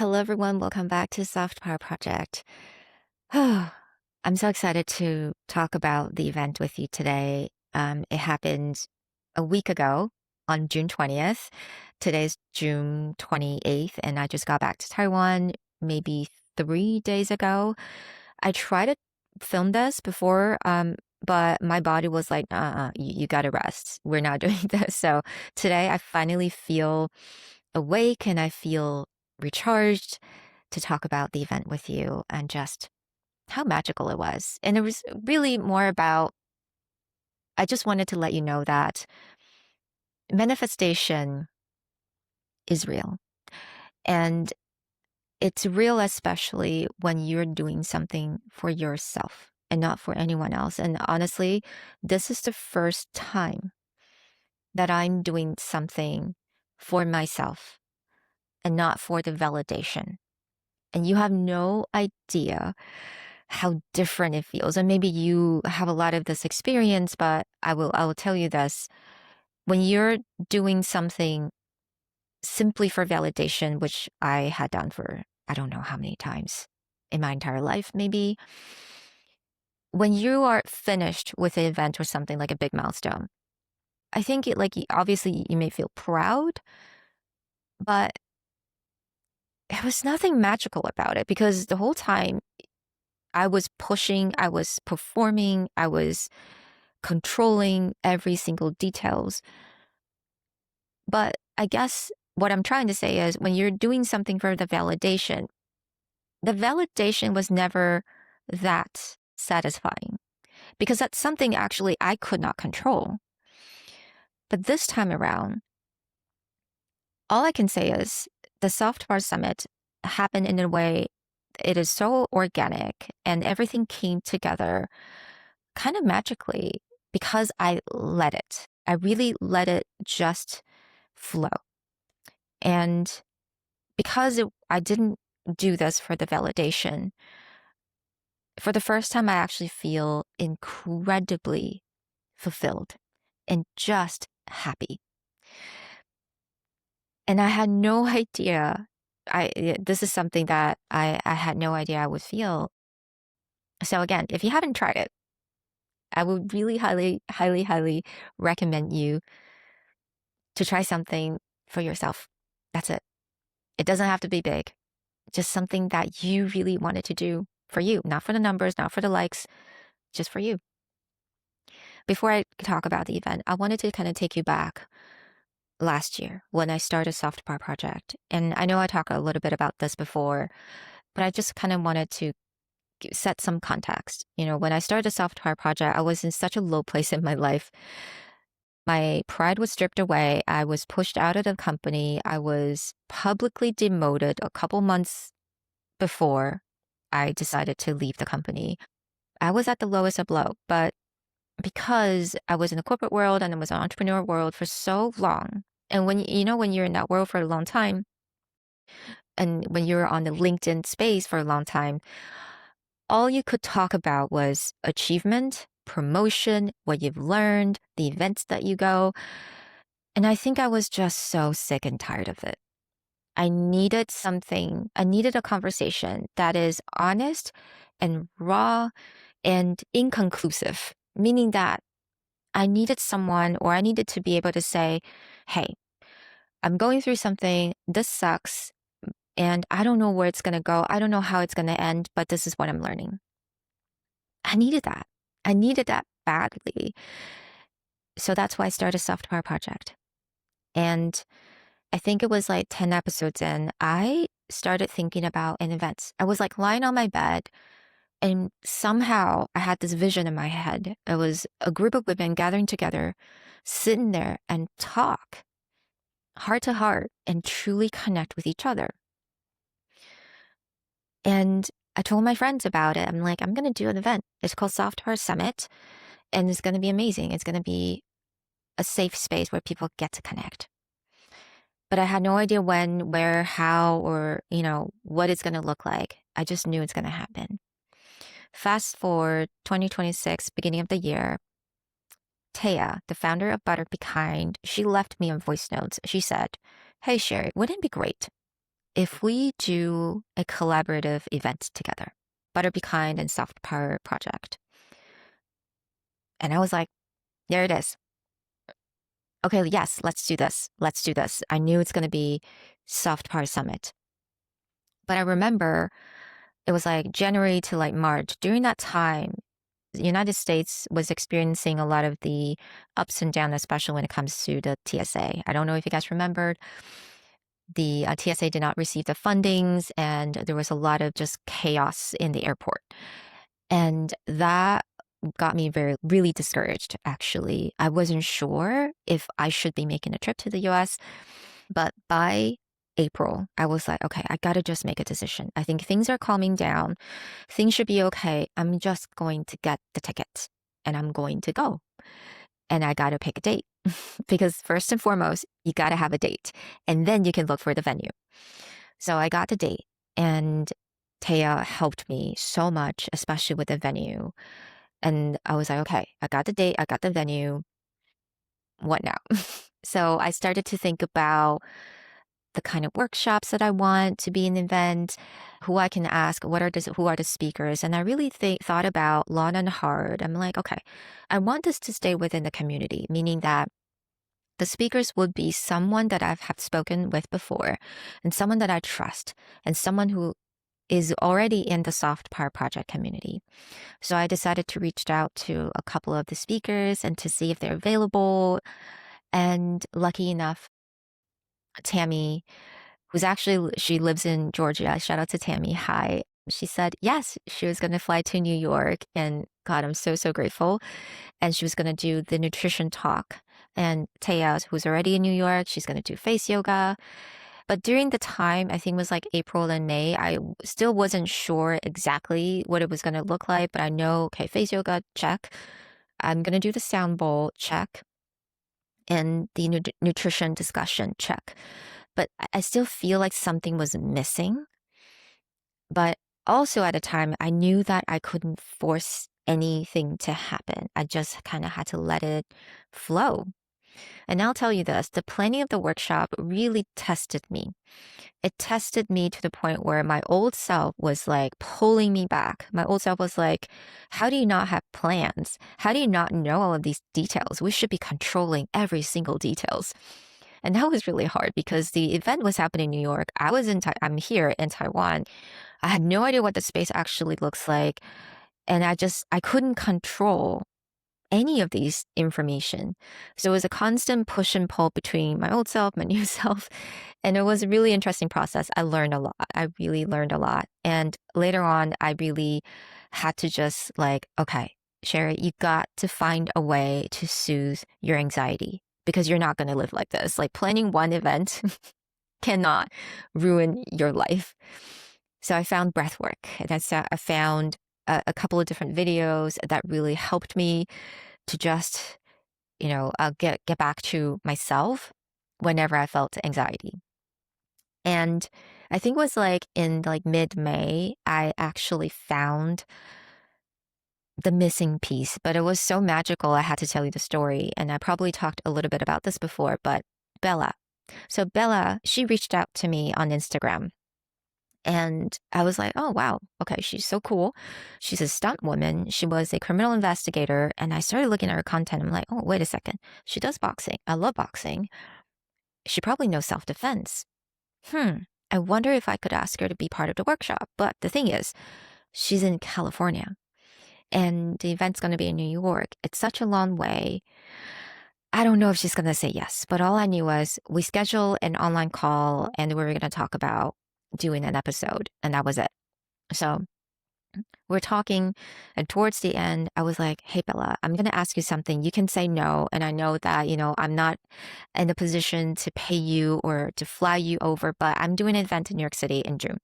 Hello, everyone. Welcome back to Soft Power Project. I'm so excited to talk about the event with you today. It happened a week ago on June 20th. Today's June 28th, and I just got back to Taiwan maybe 3 days ago. I tried to film this before, but my body was like, you gotta rest. We're not doing this. So today I finally feel awake and I feel recharged to talk about the event with you and just how magical it was. And it was really more about, I just wanted to let you know that manifestation is real. And it's real, especially when you're doing something for yourself and not for anyone else. And honestly, this is the first time that I'm doing something for myself and not for the validation. And you have no idea how different it feels. And maybe you have a lot of this experience, but I will tell you this. When you're doing something simply for validation, which I had done for I don't know how many times in my entire life, maybe, when you are finished with an event or something like a big milestone, I think it like obviously you may feel proud, but there was nothing magical about it because the whole time I was pushing, I was performing, I was controlling every single details. But I guess what I'm trying to say is when you're doing something for the validation was never that satisfying because that's something actually I could not control. But this time around, all I can say is the Soft Bar Summit happened in a way it is so organic and everything came together kind of magically because I let it. I really let it just flow. And because I didn't do this for the validation, for the first time, I actually feel incredibly fulfilled and just happy. And I had no idea. This is something that I had no idea I would feel. So again, if you haven't tried it, I would really highly, highly, highly recommend you to try something for yourself. That's it. It doesn't have to be big, just something that you really wanted to do for you, not for the numbers, not for the likes, just for you. Before I talk about the event, I wanted to kind of take you back last year when I started Soft Power Project. And I know I talked a little bit about this before, but I just kind of wanted to set some context. You know, when I started Soft Power Project, I was in such a low place in my life. My pride was stripped away. I was pushed out of the company. I was publicly demoted a couple months before I decided to leave the company. I was at the lowest of low, but because I was in the corporate world and I was an entrepreneur world for so long, and when you're in that world for a long time, and when you're on the LinkedIn space for a long time, all you could talk about was achievement, promotion, what you've learned, the events that you go. And I think I was just so sick and tired of it. I needed a conversation that is honest and raw and inconclusive, meaning that I needed someone or I needed to be able to say, hey, I'm going through something. This sucks. And I don't know where it's going to go. I don't know how it's going to end, but this is what I'm learning. I needed that. I needed that badly. So that's why I started Soft Power Project. And I think it was like 10 episodes in, I started thinking about an event. I was like lying on my bed and somehow I had this vision in my head. It was a group of women gathering together, sitting there and talk heart to heart and truly connect with each other. And I told my friends about it. I'm like, I'm going to do an event. It's called Soft Power Summit and it's going to be amazing. It's going to be a safe space where people get to connect. But I had no idea when, where, how, or, what it's going to look like. I just knew it's going to happen. Fast forward 2026, beginning of the year, Taya, the founder of Butter Be Kind, she left me a voice notes. She said, hey, Sherry, wouldn't it be great if we do a collaborative event together, Butter Be Kind and Soft Power Project. And I was like, there it is. Okay, yes, let's do this. Let's do this. I knew it's going to be Soft Power Summit. But I remember it was like January to like March. During that time, the United States was experiencing a lot of the ups and downs, especially when it comes to the TSA. I don't know if you guys remembered. The TSA did not receive the fundings, and there was a lot of just chaos in the airport. And that got me really discouraged, actually. I wasn't sure if I should be making a trip to the US, but by April, I was like, okay, I gotta just make a decision. I think things are calming down. Things should be okay. I'm just going to get the ticket and I'm going to go. And I gotta pick a date because first and foremost, you gotta have a date and then you can look for the venue. So I got the date and Taya helped me so much, especially with the venue. And I was like, okay, I got the date, I got the venue. What now? So I started to think about the kind of workshops that I want to be an event, who I can ask, who are the speakers, and I really thought about long and hard. I'm like, okay, I want this to stay within the community, meaning that the speakers would be someone that have spoken with before, and someone that I trust, and someone who is already in the Soft Power Project community. So I decided to reach out to a couple of the speakers and to see if they're available. And lucky enough, Tammy, she lives in Georgia. Shout out to Tammy. Hi. She said, yes, she was going to fly to New York. And God, I'm so, so grateful. And she was going to do the nutrition talk. And Taya, who's already in New York, she's going to do face yoga. But during the time, I think it was like April and May, I still wasn't sure exactly what it was going to look like. But I know, okay, face yoga, check. I'm going to do the sound bowl, check. And the nutrition discussion, check. But I still feel like something was missing. But also at the time, I knew that I couldn't force anything to happen. I just kind of had to let it flow. And I'll tell you this, the planning of the workshop really tested me. It tested me to the point where my old self was like pulling me back. My old self was like, how do you not have plans? How do you not know all of these details? We should be controlling every single details. And that was really hard because the event was happening in New York. I'm here in Taiwan. I had no idea what the space actually looks like. And I couldn't control any of these information. So it was a constant push and pull between my old self, my new self. And it was a really interesting process. I learned a lot. I really learned a lot. And later on, I really had to just like, okay, Sherry, you got to find a way to soothe your anxiety because you're not going to live like this. Like planning one event cannot ruin your life. So I found breath work and I found a couple of different videos that really helped me to just, get back to myself whenever I felt anxiety. And I think it was like in like mid-May, I actually found the missing piece, but it was so magical. I had to tell you the story. And I probably talked a little bit about this before, but Bella. So Bella, she reached out to me on Instagram. And I was like, oh, wow. Okay, she's so cool. She's a stunt woman. She was a criminal investigator. And I started looking at her content. I'm like, oh, wait a second. She does boxing. I love boxing. She probably knows self-defense. I wonder if I could ask her to be part of the workshop. But the thing is, she's in California and the event's going to be in New York. It's such a long way. I don't know if she's going to say yes, but all I knew was we scheduled an online call and we were going to talk about doing an episode, and that was it. So we're talking, and towards the end, I was like, hey, Bella, I'm going to ask you something. You can say no. And I know that, I'm not in a position to pay you or to fly you over, but I'm doing an event in New York City in June.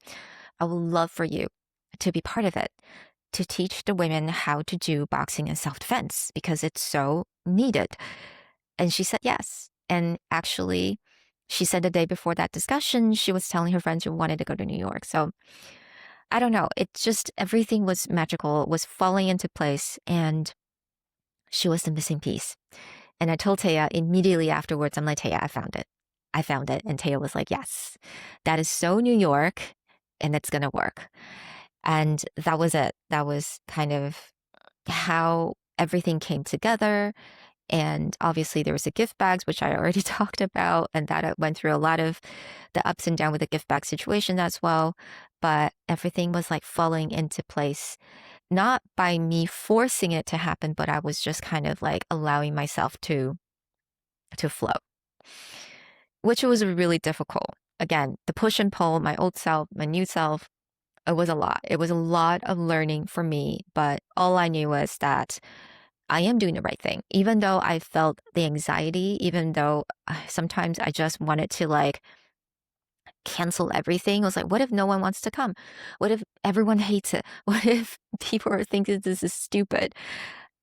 I would love for you to be part of it, to teach the women how to do boxing and self-defense because it's so needed. And she said yes. And actually, she said the day before that discussion, she was telling her friends who wanted to go to New York. So I don't know. It's just everything was magical, was falling into place. And she was the missing piece. And I told Taya immediately afterwards, I'm like, Taya, I found it. I found it. And Taya was like, yes, that is so New York and it's going to work. And that was it. That was kind of how everything came together. And obviously, there was the gift bags, which I already talked about, and that I went through a lot of the ups and downs with the gift bag situation as well. But everything was like falling into place, not by me forcing it to happen, but I was just kind of like allowing myself to flow, which was really difficult. Again, the push and pull, my old self, my new self, it was a lot. It was a lot of learning for me, but all I knew was that I am doing the right thing. Even though I felt the anxiety, even though sometimes I just wanted to like cancel everything. I was like, what if no one wants to come? What if everyone hates it? What if people are thinking this is stupid?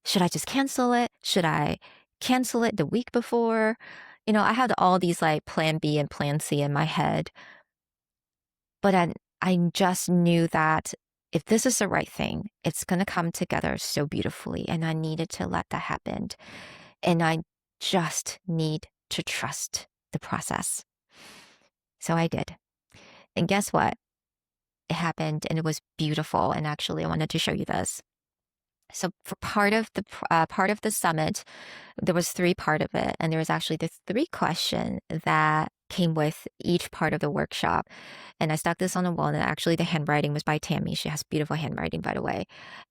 Should I just cancel it? Should I cancel it the week before? I had all these like plan B and plan C in my head, but I just knew that if this is the right thing, it's going to come together so beautifully. And I needed to let that happen. And I just need to trust the process. So I did. And guess what? It happened and it was beautiful. And actually, I wanted to show you this. So for part of the summit, there was three part of it, and there was actually the three question that came with each part of the workshop. And I stuck this on the wall, and actually the handwriting was by Tammy. She has beautiful handwriting, by the way.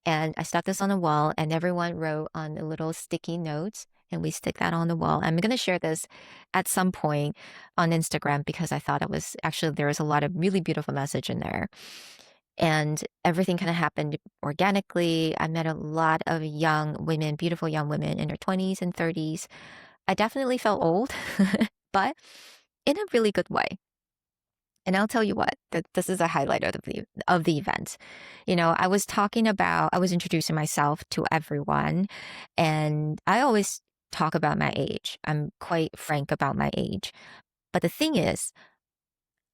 And I stuck this on the wall, and everyone wrote on a little sticky notes, and we stick that on the wall. I'm going to share this at some point on Instagram because I thought it was actually there was a lot of really beautiful message in there. And everything kind of happened organically. I met a lot of young women, beautiful young women in their 20s and 30s. I definitely felt old, but in a really good way. And I'll tell you what, this is a highlight of the event. I was introducing myself to everyone, and I always talk about my age. I'm quite frank about my age. But the thing is,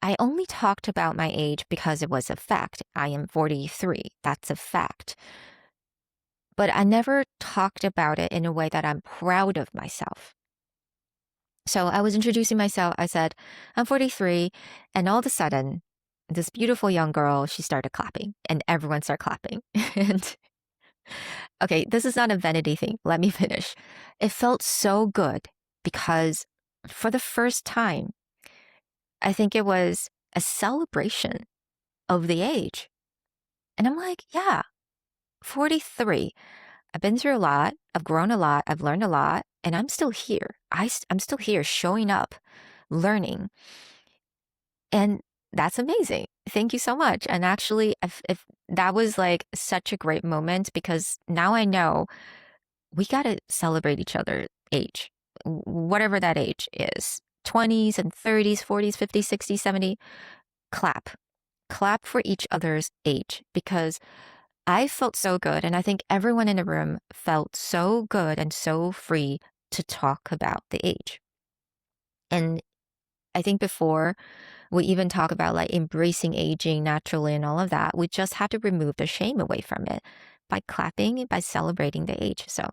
I only talked about my age because it was a fact. I am 43. That's a fact. But I never talked about it in a way that I'm proud of myself. So I was introducing myself. I said, I'm 43. And all of a sudden, this beautiful young girl, she started clapping and everyone started clapping. And okay, this is not a vanity thing. Let me finish. It felt so good because for the first time, I think it was a celebration of the age. And I'm like, yeah, 43. I've been through a lot. I've grown a lot. I've learned a lot. And I'm still here. I'm still here showing up, learning. And that's amazing. Thank you so much. And actually, if that was like such a great moment because now I know we got to celebrate each other's age, whatever that age is 20s and 30s, 40s, 50s, 60s, 70s. Clap. Clap for each other's age because I felt so good. And I think everyone in the room felt so good and so free to talk about the age. And I think before we even talk about like embracing aging naturally and all of that, we just had to remove the shame away from it by clapping, by celebrating the age. So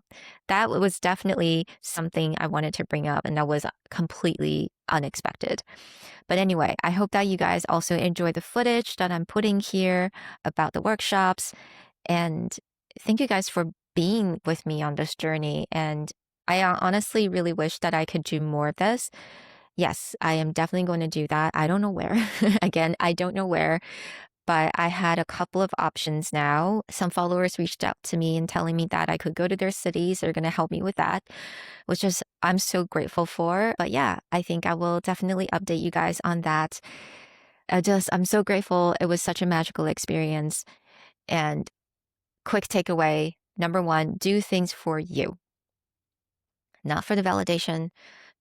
that was definitely something I wanted to bring up, and that was completely unexpected. But anyway, I hope that you guys also enjoy the footage that I'm putting here about the workshops. And thank you guys for being with me on this journey. And I honestly really wish that I could do more of this. Yes, I am definitely going to do that. I don't know where. Again, I don't know where, but I had a couple of options now. Some followers reached out to me and telling me that I could go to their cities. They're going to help me with that, which is I'm so grateful for. But yeah, I think I will definitely update you guys on that. I'm so grateful. It was such a magical experience. And quick takeaway, number one, do things for you, not for the validation,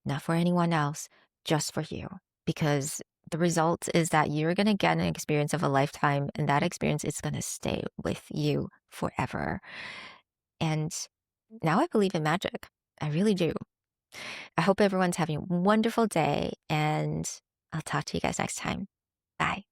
not for anyone else, just for you. Because the result is that you're going to get an experience of a lifetime, and that experience is going to stay with you forever. And now I believe in magic. I really do. I hope everyone's having a wonderful day, and I'll talk to you guys next time. Bye.